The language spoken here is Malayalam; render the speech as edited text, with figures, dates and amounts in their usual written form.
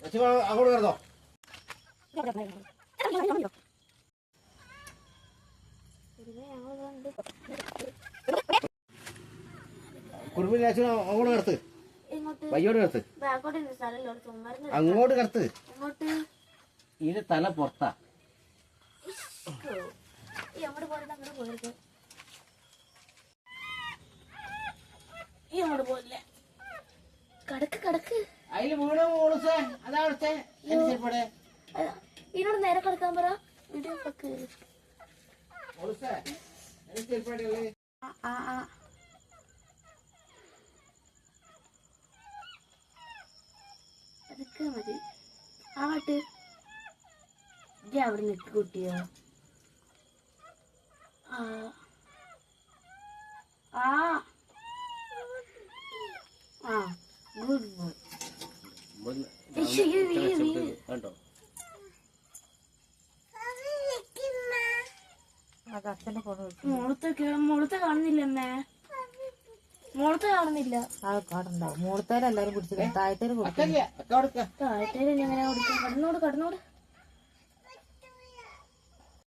അങ്ങോട്ട് കയറുന്നോ? കുറുമ്പിനെ അങ്ങോട്ട് കിടത്ത്, വയ്യോട് കിടത്ത്, അങ്ങോട്ട് കിടത്ത്. ഇത് തല പുറത്താ. അതില് വീണോ മോളുസേ? അതാ അവിടുത്തെ ഇതിനോട് നേരെ കിടക്കാൻ പറ. അതൊക്കെ മതി. ആട്ട് ഇജ്ജ് അവിടെ നിൽക്ക് കുട്ടിയോ. Good boy. കണ്ടോ? മോളത്തെ കാണുന്നില്ലമ്മേ, മോളത്തെ കാണുന്നില്ല. കാടുണ്ടാവും. മോളത്തേലെല്ലാരും കുടിച്ചില്ല, താഴത്തേര് കൊടുക്കും. താഴത്തേര് എങ്ങനെ കൊടുക്കും? കടന്നോട് കടന്നോട്.